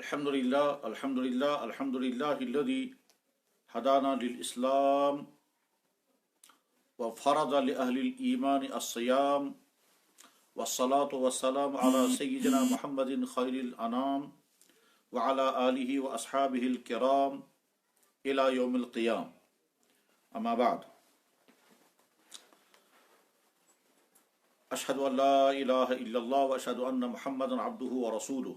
अल्हम्दुलिल्लाहिल्लज़ी हदाना लिल इस्लाम व फ़रज़ लि अहलिल ईमान अस्सियाम वस्सलातु वस्सलामु अला सय्यिदिना मुहम्मदिन खैरिल अनाम व अला आलिहि व अस्हाबिहिल किराम इला यौमिल क़ियाम। अम्मा बाद, अशहदु अल्ला इलाहा इल्लल्लाह व अशहदु अन्ना मुहम्मदन अब्दुहु व रसूलुहु।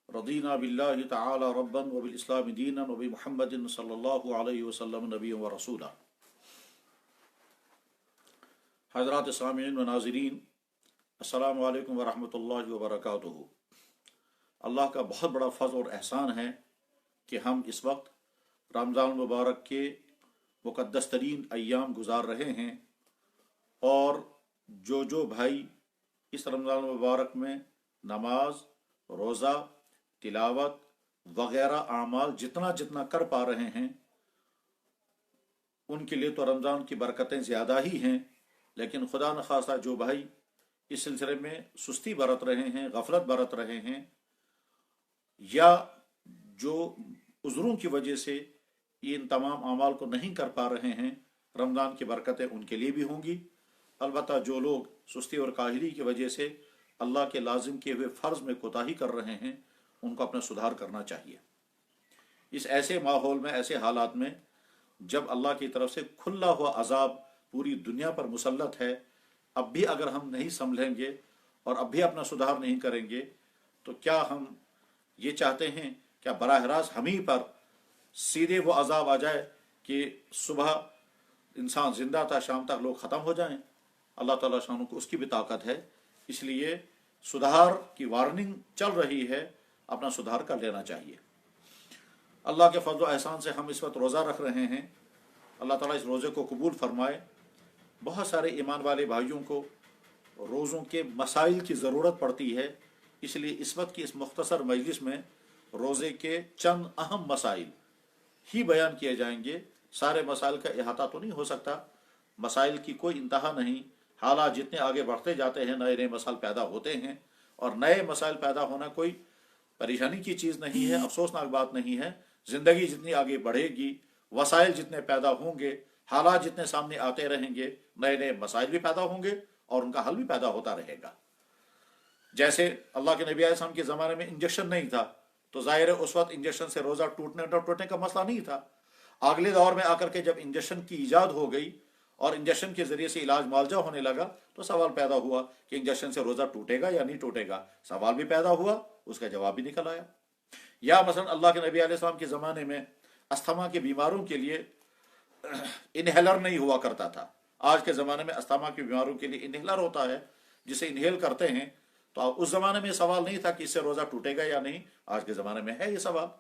रदीना बिल्लाहि तआला रब्बन व बिल इस्लाम दीनन व बि मुहम्मदिन सल्लल्लाहु अलैहि वसल्लम नबिय्यन व रसूला। हज़रात सामिईन व नाज़रीन, अस्सलामु अलैकुम व रहमतुल्लाहि व बरकातुहू। अल्लाह का बहुत बड़ा फ़ज़्ल और एहसान है कि हम इस वक्त रमज़ान मुबारक के मुक़द्दस तरीन अय्याम गुज़ार रहे हैं, और जो भाई इस रमज़ान मुबारक में नमाज, रोज़ा, तिलावत वगैरह आमाल जितना जितना कर पा रहे हैं, उनके लिए तो रमज़ान की बरकतें ज़्यादा ही हैं। लेकिन खुदा न खास्ता जो भाई इस सिलसिले में सुस्ती बरत रहे हैं, गफलत बरत रहे हैं, या जो उज़्रों की वजह से इन तमाम आमाल को नहीं कर पा रहे हैं, रमज़ान की बरकतें उनके लिए भी होंगी। अलबत्ता जो लोग सुस्ती और काहिली की वजह से अल्लाह के लाजिम किए हुए फ़र्ज़ में कोताही कर रहे हैं, उनको अपना सुधार करना चाहिए। इस ऐसे माहौल में, ऐसे हालात में, जब अल्लाह की तरफ से खुला हुआ अजाब पूरी दुनिया पर मुसल्लत है, अब भी अगर हम नहीं संभलेंगे और अब भी अपना सुधार नहीं करेंगे, तो क्या हम ये चाहते हैं क्या बराह रास्त हम ही पर सीधे वो अजाब आ जाए कि सुबह इंसान जिंदा था, शाम तक लोग ख़त्म हो जाएं? अल्लाह ताला शान को उसकी भी ताकत है। इसलिए सुधार की वार्निंग चल रही है, अपना सुधार कर लेना चाहिए। अल्लाह के फज़्ल व एहसान से हम इस वक्त रोज़ा रख रहे हैं। अल्लाह ताला इस रोज़े को कबूल फरमाए। बहुत सारे ईमान वाले भाइयों को रोज़ों के मसाइल की ज़रूरत पड़ती है, इसलिए इस वक्त की इस मुख्तसर मजलिस में रोज़े के चंद अहम मसाइल ही बयान किए जाएंगे। सारे मसाइल का अहाता तो नहीं हो सकता, मसाइल की कोई इंतहा नहीं। हालात जितने आगे बढ़ते जाते हैं, नए नए मसाइल पैदा होते हैं, और नए मसाइल पैदा होना कोई परेशानी की चीज़ नहीं है, अफसोसनाक बात नहीं है। ज़िंदगी जितनी आगे बढ़ेगी, वसाइल जितने पैदा होंगे, हालात जितने सामने आते रहेंगे, नए नए मसाइल भी पैदा होंगे और उनका हल भी पैदा होता रहेगा। जैसे अल्लाह के नबी अलैहिस्सलाम के ज़माने में इंजेक्शन नहीं था, तो ज़ाहिर है उस वक्त इंजेक्शन से रोज़ा टूटने का मसला नहीं था। अगले दौर में आकर के जब इंजेक्शन की ईजाद हो गई और इंजेक्शन के ज़रिए से इलाज मालजा होने लगा, तो सवाल पैदा हुआ कि इंजेक्शन से रोज़ा टूटेगा या नहीं टूटेगा। सवाल भी पैदा हुआ, उसका जवाब भी निकल आया। या मसलन अल्लाह के नबी अलैहिस्सलाम के ज़माने में अस्थमा के बीमारों के लिए इनहेलर नहीं हुआ करता था। आज के ज़माने में अस्थमा के बीमारों के लिए इनहेलर होता है, जिसे इनहेल करते हैं। तो उस ज़माने में सवाल नहीं था कि इससे रोज़ा टूटेगा या नहीं, आज के ज़माने में है ये सवाल।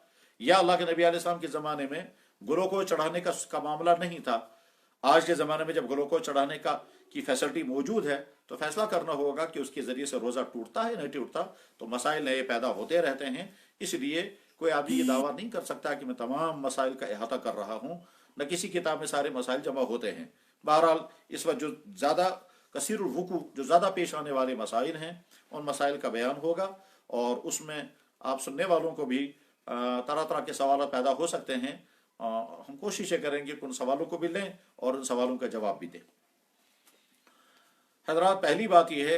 या अल्लाह के नबी अलैहिस्सलाम के ज़माने में ग्लूकोज चढ़ाने का मामला नहीं था। आज के ज़माने में जब ग्लूकोज चढ़ाने की फैसिलिटी मौजूद है, तो फैसला करना होगा कि उसके ज़रिए से रोज़ा टूटता है नहीं टूटता। तो मसाइल नए पैदा होते रहते हैं, इसलिए कोई आदमी ये दावा नहीं कर सकता कि मैं तमाम मसाइल का अहाता कर रहा हूँ। न किसी किताब में सारे मसाइल जमा होते हैं। बहरहाल इस वक्त जो ज़्यादा कसीरुल वुकू, जो ज़्यादा पेश आने वाले मसाइल हैं, उन मसाइल का बयान होगा, और उसमें आप सुनने वालों को भी तरह तरह के सवाल पैदा हो सकते हैं। हम कोशिशें करेंगे कि उन सवालों को भी लें और उन सवालों का जवाब भी दें। हज़रात, पहली बात यह है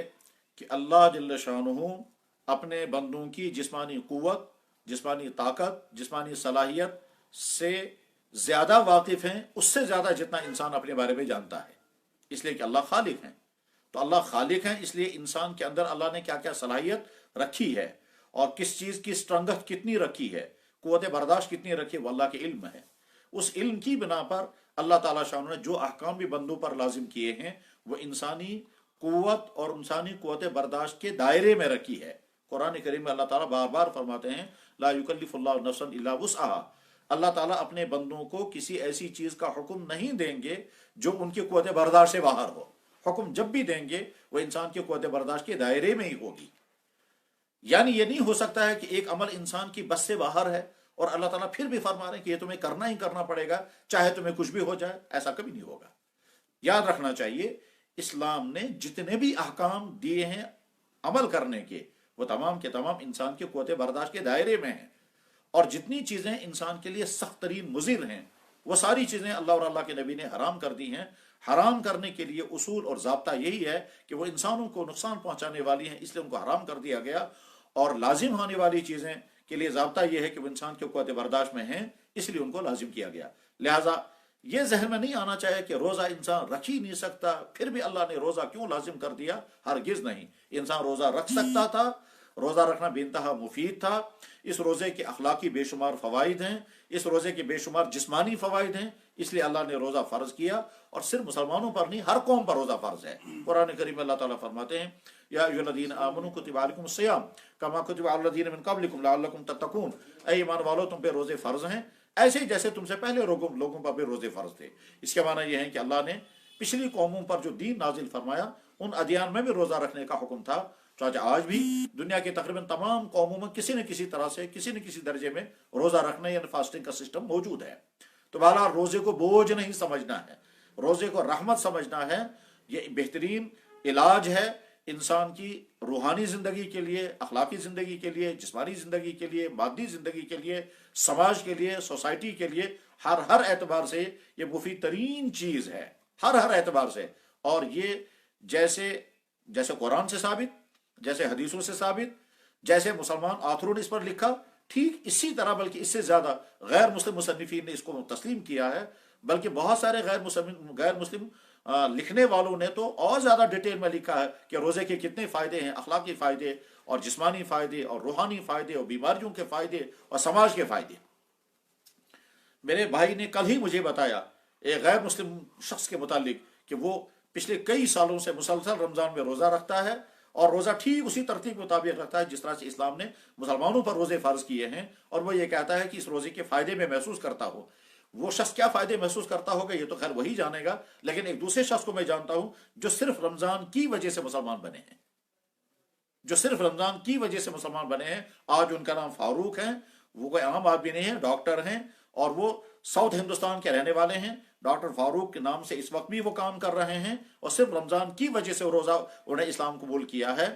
कि अल्लाह जल्ल शानुहु अपने बंदों की जिस्मानी क़ुव्वत, जिस्मानी ताकत, जिस्मानी सलाहियत से ज़्यादा वाकिफ़ हैं, उससे ज़्यादा जितना इंसान अपने बारे में जानता है। इसलिए कि अल्लाह खालिक हैं। तो अल्लाह खालिक हैं, इसलिए इंसान के अंदर अल्लाह ने क्या क्या सलाहियत रखी है और किस चीज़ की स्ट्रेंथ कितनी रखी है, क़ुव्वत बर्दाश्त कितनी रखी है, वो अल्लाह के इल्म है। उस इल्म की बिना पर अल्लाह ताला शान ने जो अहकाम भी बंदों पर लाजिम किए हैं, वो इंसानी क़ुव्वत और इंसानी क़ुव्वत बर्दाश्त के दायरे में रखी है। कुरान करीम में अल्लाह ताला बार बार फरमाते हैं, ला युकल्लिफुल्लाहु नफ्सन इल्ला वुस्अहा। अल्लाह ताला अपने बंदों को किसी ऐसी चीज़ का हुक्म नहीं देंगे जो उनकी क़ुव्वत बर्दाश्त से बाहर हो। हुक्म जब भी देंगे वो इंसान की क़ुव्वत बर्दाश्त के दायरे में ही होगी। यानी ये नहीं हो सकता है कि एक अमल इंसान की बस से बाहर है और अल्लाह ताला फिर भी फरमा रहे हैं कि ये तुम्हें करना ही करना पड़ेगा, चाहे तुम्हें कुछ भी हो जाए। ऐसा कभी नहीं होगा। याद रखना चाहिए, इस्लाम ने जितने भी अहकाम दिए हैं अमल करने के, वो तमाम के तमाम इंसान की क़ुव्वत बर्दाश्त के दायरे में हैं। और जितनी चीज़ें इंसान के लिए सख्त तरीन मुज़िर हैं वो सारी चीज़ें अल्लाह और अल्लाह के नबी ने हराम कर दी हैं। हराम करने के लिए उसूल और ज़ाब्ता यही है कि वो इंसानों को नुकसान पहुँचाने वाली हैं, इसलिए उनको हराम कर दिया गया। और लाजिम होने वाली चीज़ें के लिए ज़ाब्ता यह है कि वो इंसान के क़ुव्वत बर्दाश्त में हैं, इसलिए उनको लाजिम किया गया। लिहाजा ये जहन में नहीं आना चाहिए कि रोज़ा इंसान रख ही नहीं सकता, फिर भी अल्लाह ने रोज़ा क्यों लाजिम कर दिया। हरगिज़ नहीं, इंसान रोज़ा रख सकता था, रोज़ा रखना बेइंतहा मुफीद था। इस रोज़े के अखलाकी बेशुमार फ़वाइद हैं, इस रोज़े के बेशुमार जिस्मानी फ़वाइद हैं, इसलिए अल्लाह ने रोज़ा फ़र्ज किया। और सिर्फ मुसलमानों पर नहीं, हर कौम पर रोज़ा फ़र्ज है। कुरान करीम में अल्लाह ताला फरमाते हैं, या अय्युहल्लज़ीना आमनू कुतिबा अलैकुमुस सियाम कमा कुतिबा अलल्लज़ीना मिन क़ब्लिकुम लअल्लकुम तत्तक़ून। ऐ ईमान वालों, तुम पे रोज़े फ़र्ज हैं ऐसे ही जैसे तुमसे पहले लोगों पर भी रोज़े फ़र्ज थे। इसके माना यह है कि अल्लाह ने पिछली कौमों पर जो दीन नाजिल फरमाया उन अदियान में भी रोज़ा रखने का हुक्म था। चाहे आज भी दुनिया के तकरीबन तमाम कौमों में किसी न किसी तरह से किसी न किसी दर्जे में रोज़ा रखने यानी फास्टिंग का सिस्टम मौजूद है। तो बहरहाल रोज़े को बोझ नहीं समझना है, रोज़े को रहमत समझना है। ये बेहतरीन इलाज है इंसान की रूहानी ज़िंदगी के लिए, अखलाकी ज़िंदगी के लिए, जिस्मानी ज़िंदगी के लिए, मादी ज़िंदगी के लिए, समाज के लिए, सोसाइटी के लिए। हर एतबार से ये मुफीद तरीन चीज़ है, हर एतबार से। और ये जैसे कुरान से साबित, जैसे हदीसों से साबित, जैसे मुसलमान आथरों ने इस पर लिखा, ठीक इसी तरह बल्कि इससे ज़्यादा गैर मुस्लिम मुसन्निफीन ने इसको तस्लीम किया है। बल्कि बहुत सारे गैर मुस्लिम लिखने वालों ने तो और ज़्यादा डिटेल में लिखा है कि रोज़े के कितने फ़ायदे हैं, अखलाकी फ़ायदे और जिस्मानी फ़ायदे और रूहानी फ़ायदे और बीमारियों के फ़ायदे और समाज के फ़ायदे। मेरे भाई ने कल ही मुझे बताया एक गैर मुस्लिम शख्स के मुतालिक कि वो पिछले कई सालों से मुसलसल रमज़ान में रोज़ा रखता है और रोज़ा ठीक उसी तरतीब के मुताबिक रखता है जिस तरह से इस्लाम ने मुसलमानों पर रोज़े फ़र्ज किए हैं। और वो ये कहता है कि इस रोज़े के फ़ायदे में महसूस करता हो। वो शख्स क्या फ़ायदे महसूस करता होगा ये तो खैर वही जानेगा, लेकिन एक दूसरे शख्स को मैं जानता हूँ जो सिर्फ रमज़ान की वजह से मुसलमान बने हैं, जो सिर्फ रमज़ान की वजह से मुसलमान बने हैं। आज उनका नाम फारूक है, वो कोई आम आदमी नहीं है, डॉक्टर हैं और वो साउथ हिंदुस्तान के रहने वाले हैं। डॉक्टर फारूक के नाम से इस वक्त भी वो काम कर रहे हैं और सिर्फ रमज़ान की वजह से रोज़ा उन्हें इस्लाम कबूल किया है।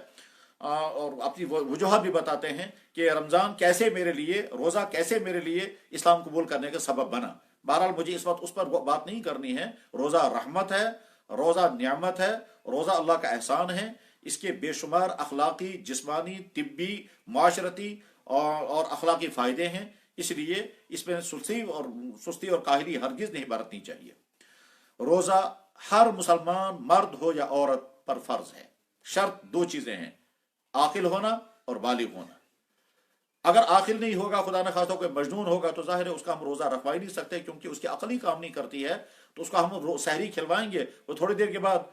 और अपनी वजूहत भी बताते हैं कि रमज़ान कैसे मेरे लिए, रोज़ा कैसे मेरे लिए इस्लाम कबूल करने का सबब बना। बहरहाल मुझे इस वक्त उस पर बात नहीं करनी है। रोज़ा रहमत है, रोज़ा नियामत है, रोज़ा अल्लाह का एहसान है। इसके बेशुमार अखलाकी, जिस्मानी, तिब्बी, माशरती और अखलाकी फ़ायदे हैं। इसलिए इसमें सुस्ती और काहली हरगिज़ नहीं बरतनी चाहिए। रोज़ा हर मुसलमान मर्द हो या औरत पर फ़र्ज है। शर्त दो चीज़ें हैं, आकिल होना और बालिग होना। अगर आकिल नहीं होगा, खुदा न खास्ता कोई मजनून होगा, तो जाहिर है उसका हम रोज़ा रखवा ही नहीं सकते, क्योंकि उसकी अकल ही काम नहीं करती है। तो उसका हम सहरी खिलवाएंगे, वो थोड़ी देर के बाद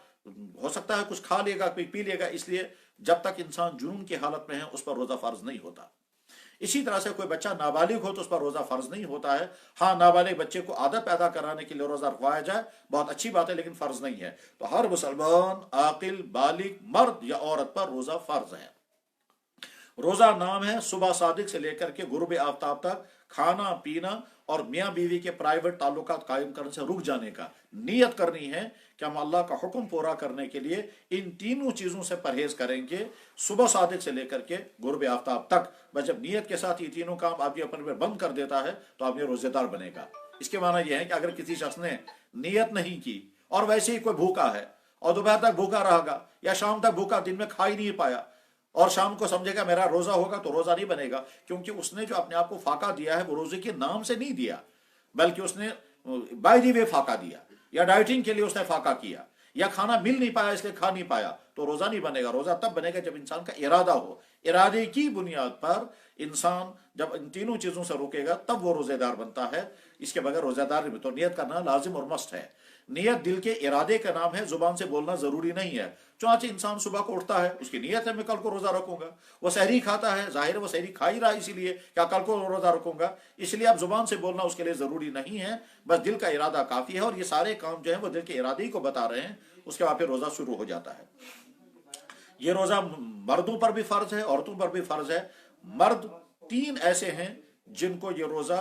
हो सकता है कुछ खा लेगा, कोई पी लेगा। इसलिए जब तक इंसान जुनून की हालत में है उस पर रोज़ा फ़र्ज नहीं होता। इसी तरह से कोई बच्चा नाबालिग हो तो उस पर रोज़ा फ़र्ज नहीं होता है। हाँ, नाबालिग बच्चे को आदत पैदा कराने के लिए रोज़ा रखवाया जाए, बहुत अच्छी बात है, लेकिन फ़र्ज नहीं है। तो हर मुसलमान आकिल, बालिग, मर्द या औरत पर रोज़ा फ़र्ज है। रोज़ा नाम है सुबह सादिक से लेकर के गुरूब आफ्ताब तक खाना पीना और मियाँ बीवी के प्राइवेट ताल्लुकात कायम करने से रुक जाने का। नियत करनी है कि हम अल्लाह का हुक्म पूरा करने के लिए इन तीनों चीज़ों से परहेज करेंगे, सुबह सादिक से लेकर के गुरूब आफ्ताब तक। बस जब नियत के साथ ये तीनों काम आदमी अपने पर बंद कर देता है तो आदमी रोज़ेदार बनेगा। इसके माना यह है कि अगर किसी शख्स ने नियत नहीं की और वैसे ही कोई भूखा है और दोपहर तक भूखा रहेगा या शाम तक भूखा, दिन में खा ही नहीं पाया और शाम को समझेगा मेरा रोज़ा होगा, तो रोज़ा नहीं बनेगा। क्योंकि उसने जो अपने आप को फाका दिया है वो रोज़े के नाम से नहीं दिया, बल्कि उसने बाय द वे फाका दिया, या डाइटिंग के लिए उसने फाका किया, या खाना मिल नहीं पाया इसलिए खा नहीं पाया। तो रोज़ा नहीं बनेगा। रोज़ा तब बनेगा जब इंसान का इरादा हो। इरादे की बुनियाद पर इंसान जब इन तीनों चीज़ों से रुकेगा तब वो रोज़ेदार बनता है। इसके बगैर रोज़ेदार नहीं। तो नियत करना लाजिम और मस्त है। नियत दिल के इरादे का नाम है, जुबान से बोलना ज़रूरी नहीं है। चुनांचे इंसान सुबह को उठता है, उसकी नियत है मैं कल को रोज़ा रखूंगा, वो सहरी खाता है, जाहिर वो सहरी खा ही रहा है, इसीलिए क्या कल को रोज़ा रखूंगा। इसलिए अब जुबान से बोलना उसके लिए ज़रूरी नहीं है, बस दिल का इरादा काफ़ी है। और ये सारे काम जो है वो दिल के इरादे ही को बता रहे हैं। उसके बाद फिर रोज़ा शुरू हो जाता है। ये रोज़ा मर्दों पर भी फ़र्ज है, औरतों पर भी फ़र्ज है। मर्द तीन ऐसे हैं जिनको ये रोज़ा,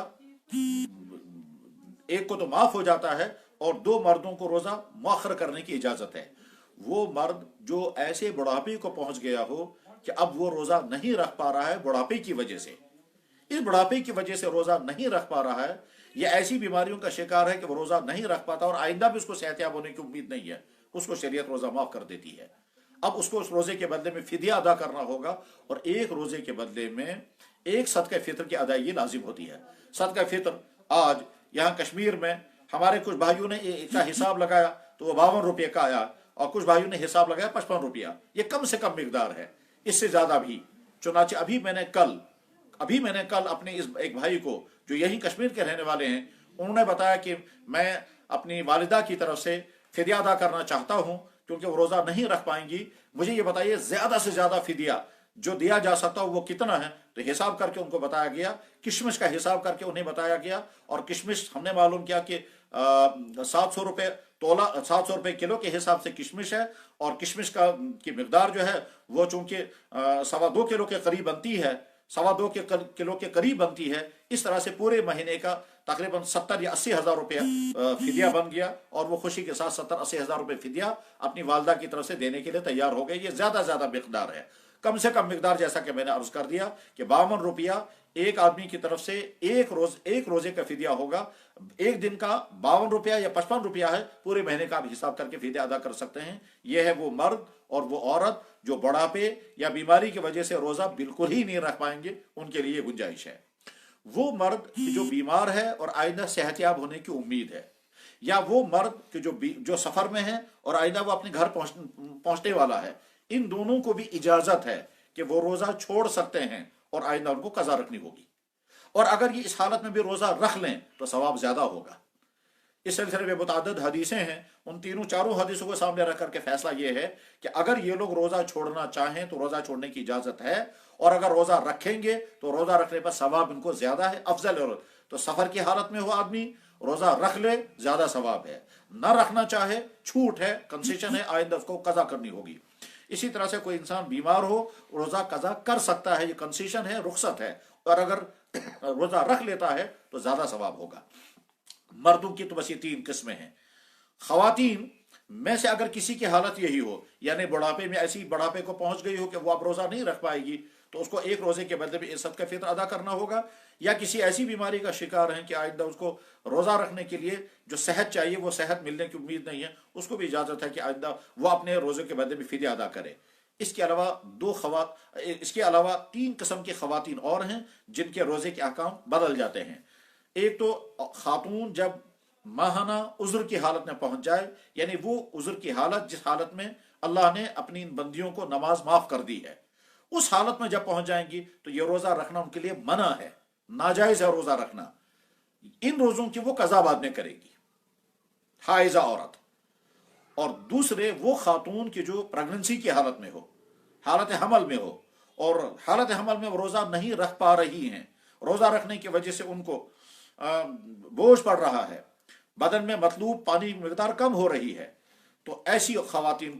एक को तो माफ़ हो जाता है और दो मर्दों को रोज़ा मुअख्खर करने की इजाज़त है। वो मर्द जो ऐसे बुढ़ापे को पहुंच गया हो कि अब वो रोज़ा नहीं रख पा रहा है बुढ़ापे की वजह से, इस बुढ़ापे की वजह से रोज़ा नहीं रख पा रहा है, या ऐसी बीमारियों का शिकार है कि वो रोज़ा नहीं रख पाता और आइंदा भी उसको सेहतयाब होने की उम्मीद नहीं है, उसको शरीयत रोज़ा माफ़ कर देती है। अब उसको उस रोज़े के बदले में फिदिया अदा करना होगा, और एक रोज़े के बदले में एक सदका फितर की अदायगी लाजिम होती है। सदका फितर आज यहाँ कश्मीर में हमारे कुछ भाइयों ने इसका हिसाब लगाया तो वो 52 रुपये का आया, और कुछ भाइयों ने हिसाब लगाया 55 रुपया। ये कम से कम मिकदार है, इससे ज़्यादा भी। चुनाचे अभी मैंने कल अपने इस एक भाई को जो यहीं कश्मीर के रहने वाले हैं, उन्होंने बताया कि मैं अपनी वालिदा की तरफ से फिदिया अदा करना चाहता हूं क्योंकि वो रोज़ा नहीं रख पाएंगी, मुझे ये बताइए ज़्यादा से ज़्यादा फिदिया जो दिया जा सकता हो वो कितना है। तो हिसाब करके उनको बताया गया, किशमिश का हिसाब करके उन्हें बताया गया, और किशमिश हमने मालूम किया कि 700 रुपये तोला, 700 रुपये किलो के हिसाब से किशमिश है, और किशमिश की मिकदार जो है वो चूंकि 2.25 किलो के करीब बनती है, 2.25 किलो के करीब बनती है। इस तरह से पूरे महीने का तकरीबन 70 या 80 हज़ार रुपया फिदिया बन गया, और वो खुशी के साथ 70-80 हज़ार रुपये फिदिया अपनी वालदा की तरफ से देने के लिए तैयार हो गए। ये ज़्यादा मिकदार है, कम से कम मिकदार जैसा कि मैंने अर्ज कर दिया कि 52 रुपया एक आदमी की तरफ से एक रोजे का फिदिया होगा। एक दिन का 52 रुपया या 55 रुपया है, पूरे महीने का आप हिसाब करके फिदिया अदा कर सकते हैं। यह है वो मर्द और वो औरत जो बुढ़ापे या बीमारी की वजह से रोजा बिल्कुल ही नहीं रख पाएंगे, उनके लिए गुंजाइश है। वो मर्द जो बीमार है और आइंदा सेहतयाब होने की उम्मीद है, या वो मर्द कि जो सफर में है और आइंदा वो अपने घर पहुंचने वाला है, इन दोनों को भी इजाजत है कि वो रोजा छोड़ सकते हैं और आइंदा उनको कज़ा रखनी होगी। और अगर ये इस हालत में भी रोजा रख लें तो सवाब ज्यादा होगा। इस सिलसिले में मुतअद्दिद हदीसें हैं, उन चारों हदीसों को सामने रख करके फैसला ये है कि अगर ये लोग रोजा छोड़ना चाहें तो रोजा छोड़ने की इजाजत है, और अगर रोजा रखेंगे तो रोजा रखने पर सवाब इनको ज्यादा है, अफजल है। तो सफर की हालत में हो आदमी रोजा रख ले, ज्यादा सवाब है। न रखना चाहे छूट है, कंसेशन है, आइंदा उसको कज़ा करनी होगी। इसी तरह से कोई इंसान बीमार हो, रोजा कज़ा कर सकता है, ये कंसेशन है, रुख्सत है, और अगर रोजा रख लेता है तो ज्यादा सवाब होगा। मर्दों की तो बस ये 3 किस्में हैं। खवातीन में से अगर किसी की हालत यही हो, यानी बुढ़ापे में ऐसी बुढ़ापे को पहुंच गई हो कि वो अब रोजा नहीं रख पाएगी, तो उसको एक रोजे के बदले में इज्जत का फित्र अदा करना होगा। या किसी ऐसी बीमारी का शिकार है कि आइंदा उसको रोजा रखने के लिए जो सेहत चाहिए वो सेहत मिलने की उम्मीद नहीं है, उसको भी इजाजत है कि आइंदा वो अपने रोजे के बदले में फिदिया अदा करे। इसके अलावा 3 किस्म की खवातीन और हैं जिनके रोजे के अहकाम बदल जाते हैं। एक तो खातून जब माहाना उज़्र की हालत में पहुंच जाए, यानी वो उज़्र की हालत जिस हालत में अल्लाह ने अपनी इन बंदियों को नमाज माफ कर दी है, उस हालत में जब पहुंच जाएंगी तो ये रोजा रखना उनके लिए मना है, नाजायज है रोजा रखना। इन रोजों की वो कज़ा बाद में करेगी, हाइजा औरत। और दूसरे वो खातून की जो प्रेगनेंसी की हालत में हो, हालत हमल में हो, और हालत हमल में वो रोजा नहीं रख पा रही हैं, रोजा रखने की वजह से उनको बोझ पड़ रहा है, बदन में मतलूब पानी की मिकदार कम हो रही है, तो ऐसी खवातीन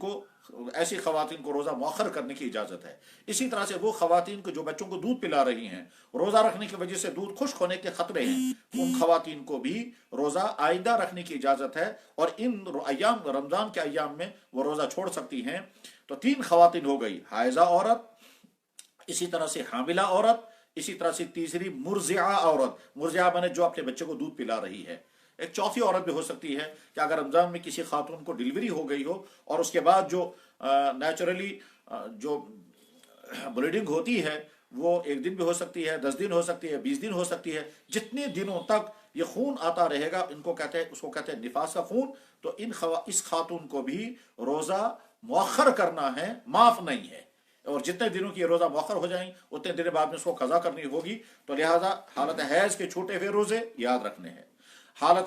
को रोजा मौखर करने की इजाजत है। इसी तरह से वो खवातीन को जो बच्चों को दूध पिला रही हैं, रोजा रखने की वजह से दूध खुश्क होने के खतरे हैं, उन खवातीन को भी रोजा आइंदा रखने की इजाजत है, और इन अय्याम रमजान के अय्याम में वो रोजा छोड़ सकती हैं। तो 3 खवातीन हो गई, हाइजा औरत, इसी तरह से हामिला औरत, इसी तरह से तीसरी मुर्जिया औरत। मुर्जिया माने जो अपने बच्चे को दूध पिला रही है। एक चौथी औरत भी हो सकती है कि अगर रमजान में किसी खातून को डिलीवरी हो गई हो और उसके बाद जो नेचुरली जो ब्लीडिंग होती है वो 1 दिन भी हो सकती है, 10 दिन हो सकती है, 20 दिन हो सकती है, जितने दिनों तक ये खून आता रहेगा उसको कहते हैं निफास का खून। तो इस खातून को भी रोजा मौखर करना है, माफ नहीं है, और जितने दिनों की रोजा मौखर हो जाएंगे उतने दिन बाद में उसको कज़ा करनी होगी। तो लिहाजा हालत हैज के छूटे हुए रोजे याद रखने हैं, हालत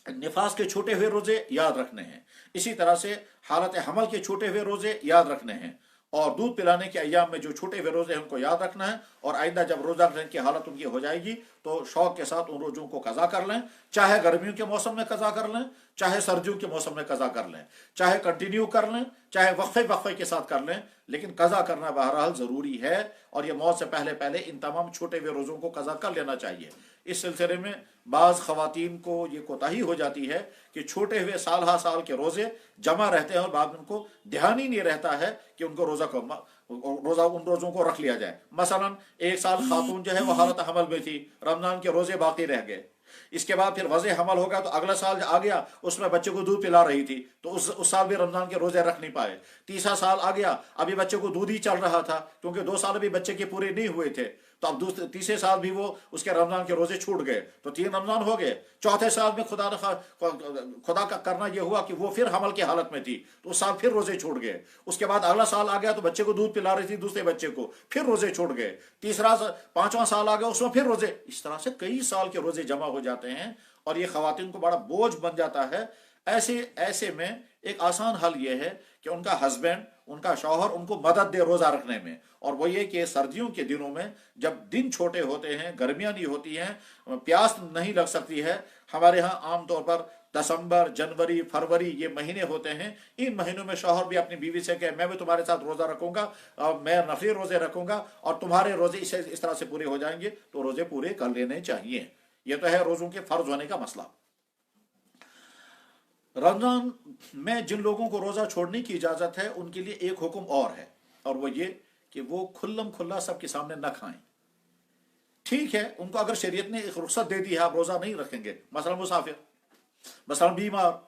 निफास के छूटे हुए रोजे याद रखने हैं, इसी तरह से हालत हमल के छूटे हुए रोजे याद रखने हैं, और दूध पिलाने के अय्याम में जो छूटे हुए रोजे हैं उनको याद रखना है। और आइंदा जब रोजा रखने की हालत उनकी हो जाएगी तो शौक के साथ उन रोजों को कज़ा कर लें, चाहे गर्मियों के मौसम में कज़ा कर लें, चाहे सर्दियों के मौसम में कज़ा कर लें, चाहे कंटिन्यू कर लें, चाहे वक्फे वक्फे के साथ कर लें, लेकिन कज़ा करना बहरहाल ज़रूरी है। और ये मौत से पहले पहले इन तमाम छूटे हुए रोज़ों को कज़ा कर लेना चाहिए। इस सिलसिले में बाज़ ख़वातीन को ये कोताही हो जाती है कि छूटे हुए साल हा साल के रोज़े जमा रहते हैं और बाद में उनको ध्यान ही नहीं रहता है कि उनको रोज़ा उन रोज़ों को रख लिया जाए। मसलन एक साल खातून जो है वो हालत हमल में थी, रमज़ान के रोज़े बाकी रह गए, इसके बाद फिर वज़े हमल होगा तो अगला साल आ गया, उसमें बच्चे को दूध पिला रही थी तो उस साल भी रमज़ान के रोज़े रख नहीं पाए। तीसरा साल आ गया, अभी बच्चे को दूध ही चल रहा था क्योंकि 2 साल भी बच्चे के पूरे नहीं हुए थे, तो अब तीसरे साल भी वो उसके रमज़ान के रोज़े छूट गए, तो 3 रमज़ान हो गए। चौथे साल में खुदा का करना यह हुआ कि वो फिर हमल की हालत में थी तो उस साल फिर रोज़े छूट गए। उसके बाद अगला साल आ गया तो बच्चे को दूध पिला रही थी दूसरे बच्चे को, फिर रोज़े छूट गए। पांचवा साल आ गया, उसमें फिर रोज़े। इस तरह से कई साल के रोज़े जमा हो जाते हैं और ये ख़वातीन को बड़ा बोझ बन जाता है। ऐसे में एक आसान हल ये है कि उनका हस्बैंड, उनका शौहर उनको मदद दे रोज़ा रखने में। और वो ये कि सर्दियों के दिनों में जब दिन छोटे होते हैं, गर्मियाँ नहीं होती हैं, प्यास नहीं लग सकती है, हमारे यहाँ आमतौर पर दिसंबर, जनवरी, फरवरी ये महीने होते हैं, इन महीनों में शौहर भी अपनी बीवी से कहे मैं भी तुम्हारे साथ रोज़ा रखूंगा, मैं नफली रोज़े रखूंगा और तुम्हारे रोज़े इस तरह से पूरे हो जाएंगे, तो रोज़े पूरे कर लेने चाहिए। ये तो है रोज़ों के फ़र्ज होने का मसला। रमज़ान में जिन लोगों को रोज़ा छोड़ने की इजाज़त है उनके लिए एक हुक्म और है, और वो ये कि वो खुल्लम खुल्ला सबके सामने न खाएं। ठीक है, उनको अगर शरीयत ने एक रुख्सत दे दी है आप रोज़ा नहीं रखेंगे, मसलन मुसाफिर, मसलन बीमार,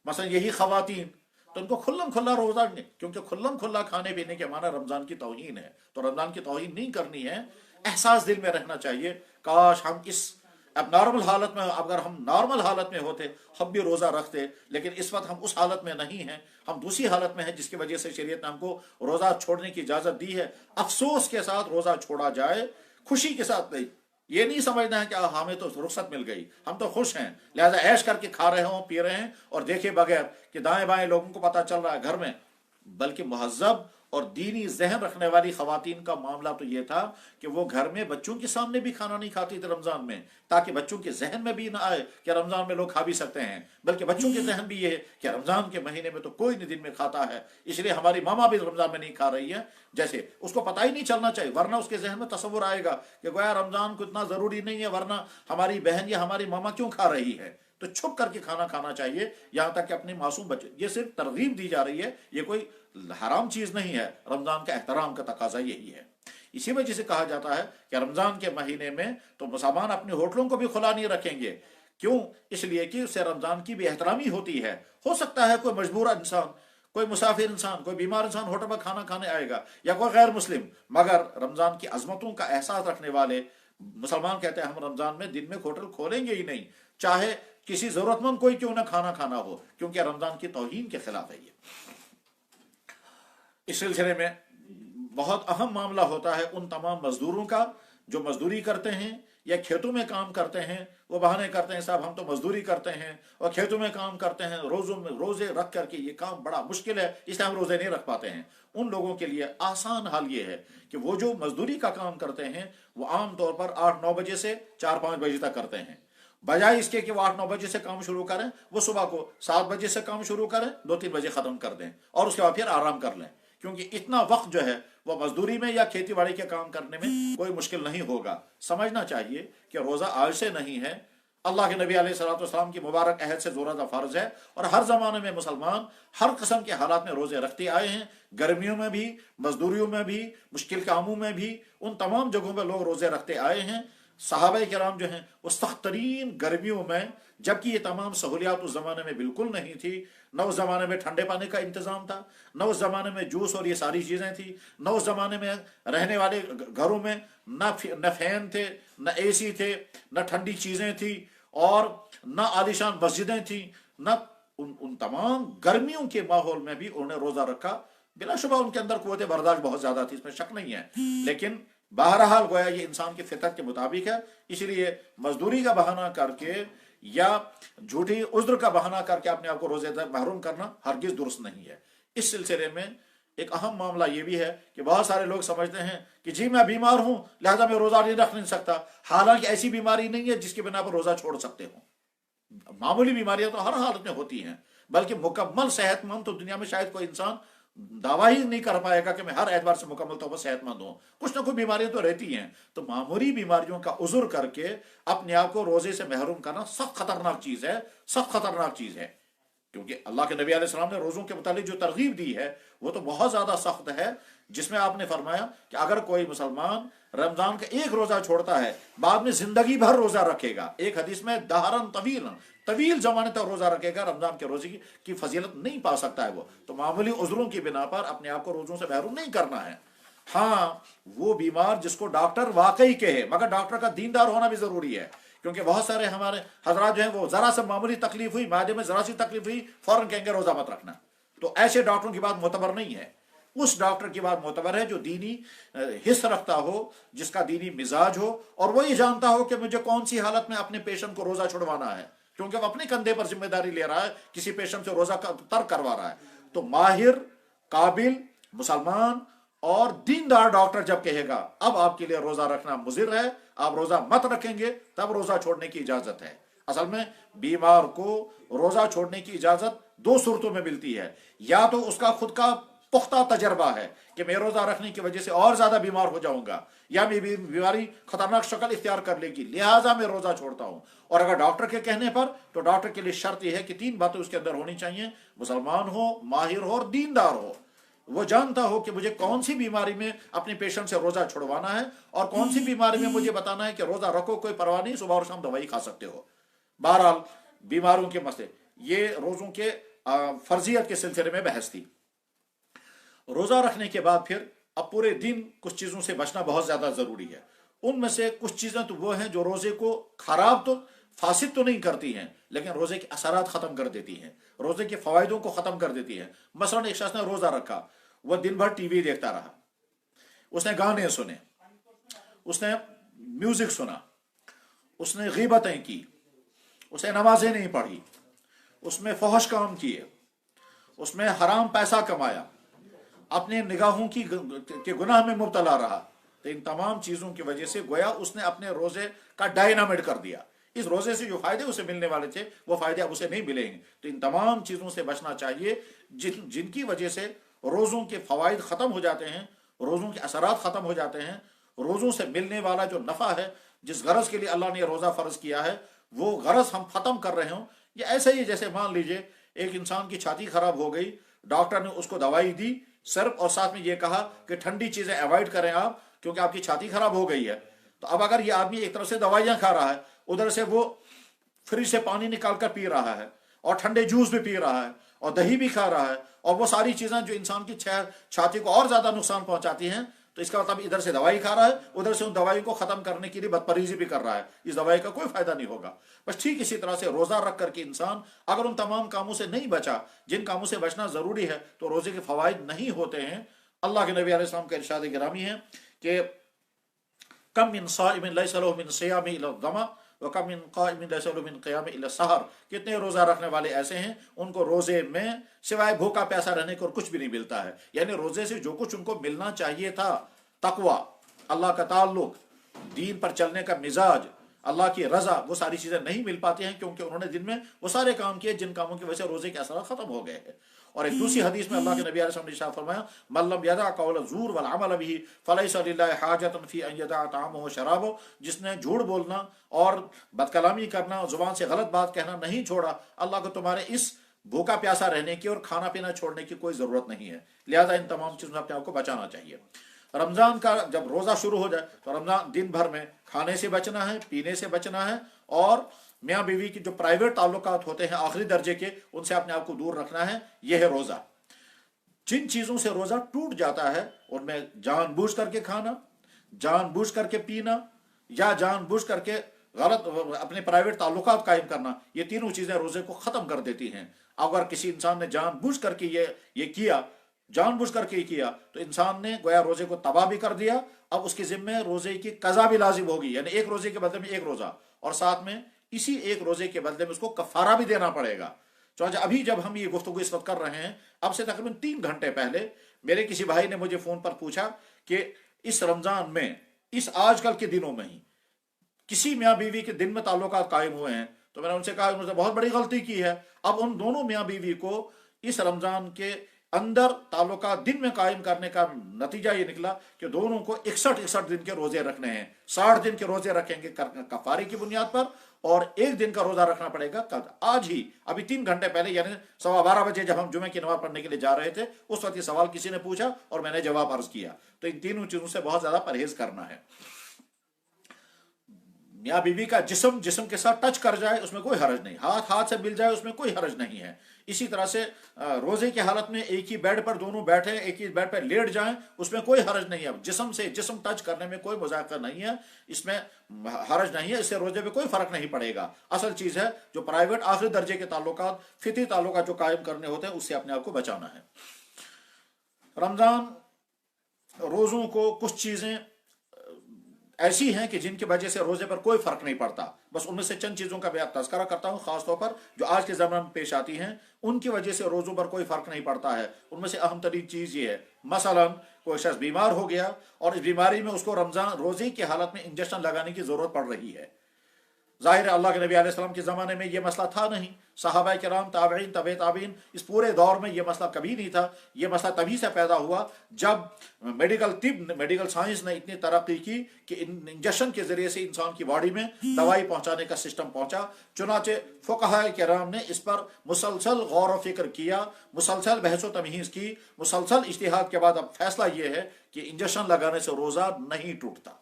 मसलन यही ख़वातीन, तो उनको खुल्लम खुल्ला रोज़ा नहीं, क्योंकि खुल्लम खुल्ला खाने पीने के माना रमज़ान की तौहीन है। तो रमज़ान की तौहीन नहीं करनी है, एहसास दिल में रहना चाहिए काश हम इस अब नॉर्मल हालत में, अगर हम नॉर्मल हालत में होते हम भी रोज़ा रखते, लेकिन इस वक्त हम उस हालत में नहीं हैं, हम दूसरी हालत में हैं जिसकी वजह से शरीयत ने हमको रोज़ा छोड़ने की इजाज़त दी है। अफसोस के साथ रोज़ा छोड़ा जाए, खुशी के साथ नहीं। ये नहीं समझना है कि हमें तो रुख्सत मिल गई, हम तो खुश हैं, लिहाजा ऐश करके खा रहे हों, पी रहे हैं और देखे बगैर कि दाएं बाएं लोगों को पता चल रहा है घर में। बल्कि मुहज़्ज़ब और दीनी जहन रखने वाली ख़वातीन का मामला तो ये था कि वो घर में बच्चों के सामने भी खाना नहीं खाती थी रमज़ान में, ताकि बच्चों के जहन में भी ना आए कि रमज़ान में लोग खा भी सकते हैं, बल्कि बच्चों के जहन भी ये है कि रमज़ान के महीने में तो कोई नहीं दिन में खाता है, इसलिए हमारी मामा भी रमज़ान में नहीं खा रही है, जैसे उसको पता ही नहीं चलना चाहिए, वरना उसके जहन में तसव्वुर आएगा कि गोया रमज़ान को इतना ज़रूरी नहीं है, वरना हमारी बहन या हमारी मामा क्यों खा रही है। तो छुप करके खाना खाना चाहिए, यहाँ तक कि अपने मासूम बच्चे, ये सिर्फ तरगीब दी जा रही है, ये कोई हराम चीज नहीं है। रमजान का एहतराम का तकाजा यही है। इसी वजह से कहा जाता है कि रमजान के महीने में तो मुसलमान अपने होटलों को भी खुला नहीं रखेंगे। क्यों? इसलिए कि उससे रमजान की भी एहतरामी होती है। हो सकता है कोई मजबूर इंसान, कोई मुसाफिर इंसान, कोई बीमार इंसान होटल में खाना खाने आएगा या कोई गैर मुस्लिम, मगर रमजान की अजमतों का एहसास रखने वाले मुसलमान कहते हैं हम रमजान में दिन में होटल खोलेंगे ही नहीं, चाहे किसी जरूरतमंद कोई क्यों ना खाना हो, क्योंकि रमजान की तौहीन के खिलाफ है ये। इस सिलसिले में बहुत अहम मामला होता है उन तमाम मजदूरों का जो मजदूरी करते हैं या खेतों में काम करते हैं। वो बहाने करते हैं साहब हम तो मजदूरी करते हैं और खेतों में काम करते हैं, रोजे रख करके ये काम बड़ा मुश्किल है, इसलिए हम रोजे नहीं रख पाते हैं। उन लोगों के लिए आसान हाल ये है कि वो जो मजदूरी का काम करते हैं वो आमतौर पर 8-9 बजे से 4-5 बजे तक करते हैं। बजाय इसके कि वो 8-9 बजे से काम शुरू करें, वो सुबह को 7 बजे से काम शुरू करें, 2-3 बजे खत्म कर दें और उसके बाद फिर आराम कर लें, क्योंकि इतना वक्त जो है वो मजदूरी में या खेती बाड़ी के काम करने में कोई मुश्किल नहीं होगा। समझना चाहिए कि रोज़ा आज से नहीं है, अल्लाह के नबी अलैहिस्सलाम की मुबारक अहद से रोज़ा फ़र्ज है और हर ज़माने में मुसलमान हर किस्म के हालात में रोज़े रखते आए हैं। गर्मियों में भी, मजदूरियों में भी, मुश्किल कामों में भी, उन तमाम जगहों पर लोग रोज़े रखते आए हैं। सहाबा किराम जो हैं वो सख्त तरीन गर्मियों में, जबकि ये तमाम सहूलियात उस ज़माने में बिल्कुल नहीं थी, न उस ज़माने में ठंडे पानी का इंतज़ाम था, न उस ज़माने में जूस और ये सारी चीज़ें थी, न उस ज़माने में रहने वाले घरों में न फैन थे, न एसी थे, न ठंडी चीज़ें थी और न आलीशान मस्जिदें थी, न उन तमाम गर्मियों के माहौल में भी उन्होंने रोज़ा रखा। बिलाशुबा उनके अंदर क़ुव्वत बर्दाश्त बहुत ज़्यादा थी, इसमें शक नहीं है, लेकिन बहरहाल गोया ये इंसान की फितरत के मुताबिक है, इसलिए मजदूरी का बहाना करके या झूठी उज्र का बहाना करके अपने आप को रोजे से महरूम करना हरगिज दुरुस्त नहीं है। इस सिलसिले में एक अहम मामला ये भी है कि बहुत सारे लोग समझते हैं कि जी मैं बीमार हूं लिहाजा मैं रोजा नहीं रख नहीं सकता, हालांकि ऐसी बीमारी नहीं है जिसकी बिना पर रोजा छोड़ सकते हो। मामूली बीमारियां तो हर हालत में होती हैं, बल्कि मुकम्मल सेहतमंद तो दुनिया में शायद कोई इंसान दावा ही नहीं कर पाएगा कि मैं हर एतबार से मुकम्मल तौर पर सेहतमंद हूं। कुछ ना कुछ बीमारियां तो रहती हैं। तो मामूली बीमारियों का उजुर करके अपने आप को रोजे से महरूम करना सख्त खतरनाक चीज है, सख्त खतरनाक चीज है। क्योंकि अल्लाह के नबी अलैहिस्सलाम ने रोज़ों के मुतालिक जो तरगीब दी है वो तो बहुत ज़्यादा सख्त है, जिसमें आपने फरमाया कि अगर कोई मुसलमान रमज़ान का एक रोज़ा छोड़ता है, बाद में ज़िंदगी भर रोज़ा रखेगा, एक हदीस में दहरन तवीलन, तवील ज़माने तक रोज़ा रखेगा, रमज़ान के रोज़े की फजीलत नहीं पा सकता है वो। तो मामूली उज़रों की बिना पर अपने आप को रोज़ों से महरूम नहीं करना है। हाँ, वो बीमार जिसको डॉक्टर वाकई कहे, मगर डॉक्टर का दीनदार होना भी ज़रूरी है। क्योंकि बहुत सारे हमारे हजरात जो हैं वो जरा सा मामूली तकलीफ हुई, मादे में जरा सी तकलीफ हुई, फौरन कहेंगे रोजा मत रखना। तो ऐसे डॉक्टरों की बात मोतबर नहीं है। उस डॉक्टर की बात मोतबर है जो दीनी हिस्स रखता हो, जिसका दीनी मिजाज हो, और वो ये जानता हो कि मुझे कौन सी हालत में अपने पेशेंट को रोजा छुड़वाना है, क्योंकि वो अपने कंधे पर जिम्मेदारी ले रहा है, किसी पेशेंट से रोजा तर्क करवा रहा है। तो माहिर, काबिल, मुसलमान और दीनदार डॉक्टर जब कहेगा अब आपके लिए रोजा रखना मुजिर है, आप रोजा मत रखेंगे, तब रोजा छोड़ने की इजाजत है। असल में बीमार को रोजा छोड़ने की इजाजत दो सूरतों में मिलती है। या तो उसका खुद का पुख्ता तजर्बा है कि मैं रोजा रखने की वजह से और ज्यादा बीमार हो जाऊंगा, या मेरी बीमारी खतरनाक शक्ल इख्तियार कर लेगी, लिहाजा मैं रोजा छोड़ता हूं। और अगर डॉक्टर के कहने पर, तो डॉक्टर के लिए शर्त यह है कि तीन बातें उसके अंदर होनी चाहिए, मुसलमान हो, माहिर हो और दीनदार हो। वो जानता हो कि मुझे कौन सी बीमारी में अपने पेशेंट से रोजा छुड़वाना है, और कौन सी बीमारी में मुझे बताना है कि रोजा रखो, कोई परवाह नहीं, सुबह और शाम दवाई खा सकते हो। बहरहाल बीमारों के मसले, ये रोजों के फर्जियत के सिलसिले में बहस थी। रोजा रखने के बाद फिर अब पूरे दिन कुछ चीजों से बचना बहुत ज्यादा जरूरी है। उनमें से कुछ चीजें तो वो हैं जो रोजे को खराब तो, फासिद तो नहीं करती हैं, लेकिन रोजे के असरात खत्म कर देती हैं, रोजे के फवायदों को खत्म कर देती हैं। मसलन एक शख्स ने रोजा रखा, वह दिन भर टीवी देखता रहा, उसने गाने सुने, उसने म्यूजिक सुना, उसने गीबतें की, उसने नमाजें नहीं पढ़ी, उसमें फहश काम किए, उसमें हराम पैसा कमाया, अपने निगाहों के गुनाह में मुब्तला रहा, तो इन तमाम चीजों की वजह से गोया उसने अपने रोजे का डायनामिट कर दिया। इस रोजे से जो फायदे उसे मिलने वाले थे वो फायदे अब उसे नहीं मिलेंगे। तो इन तमाम चीजों से बचना चाहिए जिनकी वजह से रोजों के फवायद खत्म हो जाते हैं, रोजों के असरात खत्म हो जाते हैं, रोजों से मिलने वाला जो नफा है, जिस गरज के लिए अल्लाह ने रोजा फर्ज किया है, वो गरज हम खत्म कर रहे हों। ये ऐसे ही जैसे मान लीजिए एक इंसान की छाती खराब हो गई, डॉक्टर ने उसको दवाई दी सिर्फ, और साथ में ये कहा कि ठंडी चीजें अवॉइड करें आप, क्योंकि आपकी छाती खराब हो गई है। तो अब अगर ये आदमी एक तरफ से दवाइयां खा रहा है, उधर से वो फ्रिज से पानी निकाल कर पी रहा है, और ठंडे जूस भी पी रहा है, और दही भी खा रहा है, और वो सारी चीजें जो इंसान की छाती को और ज्यादा नुकसान पहुंचाती हैं, तो इसका मतलब इधर से दवाई खा रहा है, उधर से उन दवाई को खत्म करने के लिए बदपरहेजी भी कर रहा है। इस दवाई का कोई फायदा नहीं होगा। बस ठीक इसी तरह से रोजा रख करके इंसान अगर उन तमाम कामों से नहीं बचा जिन कामों से बचना जरूरी है, तो रोजे के फवायद नहीं होते हैं। अल्लाह के नबी अलैहिस्सलाम का इरशाद गिरामी है कि कम मिन साइमिन लैसा लहु मिन सियामी इल्ला दमा व कम मिन काइमिन लैसा लहु मिन क़ियामी इल्ला सहर। कितने रोजा रखने वाले ऐसे हैं उनको रोजे में सिवाय भूखा प्यासा रहने को और कुछ भी नहीं मिलता है। यानी रोजे से जो कुछ उनको मिलना चाहिए था, तकवा, अल्लाह का ताल्लुक, दीन पर चलने का मिजाज, अल्लाह की रजा, वो सारी चीजें नहीं मिल पाती हैं, क्योंकि उन्होंने दिन में वो सारे काम किए जिन कामों की वजह से रोजे के असर खत्म हो गए हैं। और एक दूसरी हदीस में अल्लाह के नबी अलैहि वसल्लम ने फरमाया, मल्लम यदा कौल ज़ूर वल अमल बिही फलैसा लिल्लाहि हाजतन फी अन यदा तामहु व शराबहु। जिसने झूठ बोलना और बदकलामी करना और जुबान से गलत बात कहना नहीं छोड़ा, अल्लाह को तुम्हारे इस भूखा प्यासा रहने की और खाना पीना छोड़ने की कोई जरूरत नहीं है। लिहाजा इन तमाम चीजों से अपने आप को बचाना चाहिए। रमजान का जब रोजा शुरू हो जाए तो रमजान दिन भर में खाने से बचना है, पीने से बचना है, और मियाँ बीवी की जो प्राइवेट ताल्लुकात होते हैं आखिरी दर्जे के, उनसे अपने आप को दूर रखना है। यह है रोजा। जिन चीजों से रोजा टूट जाता है उनमें जानबूझ करके खाना, जानबूझ करके पीना, या जानबूझ करके गलत अपने प्राइवेट ताल्लुकात कायम करना, ये तीनों चीजें रोजे को खत्म कर देती हैं। अगर किसी इंसान ने जानबूझ करके ये किया, जानबूझ करके किया, तो इंसान ने गोया रोजे को तबाह भी कर दिया। अब उसके जिम्मे रोजे की कज़ा भी लाजिम होगी, यानी एक रोजे के बदले में एक रोजा, और साथ में इसी एक रोजे के बदले में उसको कफारा भी देना पड़ेगा। तो अभी जब हम ये गुफ्तगू इस वक्त कर रहे हैं, अब से तकरीबन 3 घंटे पहले मेरे किसी भाई ने मुझे फोन पर पूछा कि इस रमजान में, इस आजकल के दिनों में ही किसी मियाँ बीवी के दिन में ताल्लुकात कायम हुए हैं तो मैंने उनसे कहा उन्होंने बहुत बड़ी गलती की है। अब उन दोनों मियाँ बीवी को इस रमजान के अंदर ताल्लुका दिन में कायम करने का नतीजा ये निकला कि दोनों को 61 दिन के रोजे रखने हैं। 60 दिन के रोजे रखेंगे कफारे की बुनियाद पर, और एक दिन का रोजा रखना पड़ेगा कल। आज ही अभी 3 घंटे पहले यानी 12:15 बजे जब हम जुमे की नमाज पढ़ने के लिए जा रहे थे, उस वक्त ये सवाल किसी ने पूछा और मैंने जवाब अर्ज किया। तो इन तीनों चीजों से बहुत ज्यादा परहेज करना है। मियाँ बीवी का जिस्म जिस्म के साथ टच कर जाए उसमें कोई हर्ज नहीं, हाथ हाथ से मिल जाए उसमें कोई हर्ज नहीं है। इसी तरह से रोजे की हालत में एक ही बेड पर दोनों बैठे, एक ही बेड पर लेट जाएं, उसमें कोई हर्ज नहीं है। जिस्म से जिस्म टच करने में कोई मुज़ाकरा नहीं है, इसमें हर्ज नहीं है। इससे रोजे में कोई फर्क नहीं पड़ेगा। असल चीज है जो प्राइवेट आखिरी दर्जे के ताल्लुकात, फितरी ताल्लुकात जो कायम करने होते हैं, उससे अपने आप को बचाना है। रमजान रोजों को कुछ चीजें ऐसी हैं कि जिनकी वजह से रोजे पर कोई फर्क नहीं पड़ता। बस उनमें से चंद चीजों का मैं तज़किरा करता हूं, खासतौर पर जो आज के ज़माने में पेश आती हैं, उनकी वजह से रोजों पर कोई फर्क नहीं पड़ता है। उनमें से अहम तरीन चीज ये है, मसलन कोई शख्स बीमार हो गया और इस बीमारी में उसको रमजान रोजे की हालत में इंजेक्शन लगाने की जरूरत पड़ रही है। जाहिर है अल्लाह के नबी अलैहि सलाम के ज़माने में यह मसला था नहीं, सहाबा किराम, ताबईन, तबे ताबीन, इस पूरे दौर में यह मसला कभी नहीं था। यह मसला तभी से पैदा हुआ जब मेडिकल साइंस ने इतनी तरक्की की कि इंजेक्शन के जरिए से इंसान की बॉडी में दवाई पहुंचाने का सिस्टम पहुंचा। चुनाचे फुक़हा किराम ने इस पर मुसलसल गौर व फिक्र किया, मुसलसल बहस व तमहीज की, मुसलसल इज्तिहाद के बाद अब फैसला यह है कि इंजेक्शन लगाने से रोजा नहीं टूटता।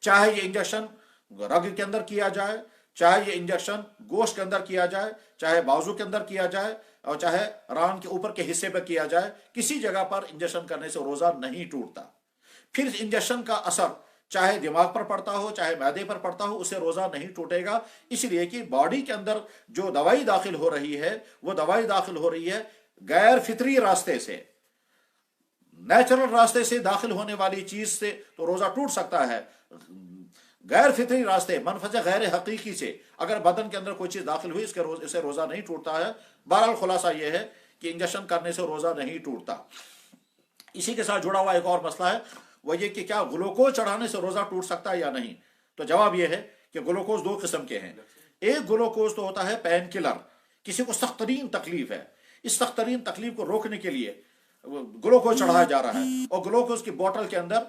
चाहे ये इंजेक्शन रग के अंदर किया जाए, चाहे ये इंजेक्शन गोश्त के अंदर किया जाए, चाहे बाजू के अंदर किया जाए, और चाहे रान के ऊपर के हिस्से पर किया जाए, किसी जगह पर इंजेक्शन करने से रोजा नहीं टूटता। फिर इस इंजेक्शन का असर चाहे दिमाग पर पड़ता हो, चाहे मैदे पर पड़ता हो, उससे रोजा नहीं टूटेगा। इसलिए कि बॉडी के अंदर जो दवाई दाखिल हो रही है, वो दवाई दाखिल हो रही है गैर फितरी रास्ते से। नेचुरल रास्ते से दाखिल होने वाली चीज से तो रोजा टूट सकता है। गैर फितरी रास्ते, मनफज गैर हकीकी से अगर बदन के अंदर कोई चीज दाखिल हुई, इससे रोजा नहीं टूटता है। बहरहाल खुलासा यह है कि इंजेक्शन करने से रोजा नहीं टूटता। इसी के साथ जुड़ा हुआ एक और मसला है, वह ये कि क्या ग्लूकोज चढ़ाने से रोजा टूट सकता है या नहीं। तो जवाब यह है कि ग्लूकोज 2 किस्म के हैं। एक ग्लूकोज तो होता है पेन किलर, किसी को सख्त तरीन तकलीफ है, इस सख्त तरीन तकलीफ को रोकने के लिए ग्लूकोज चढ़ाया जा रहा है, और ग्लूकोज की बोतल के अंदर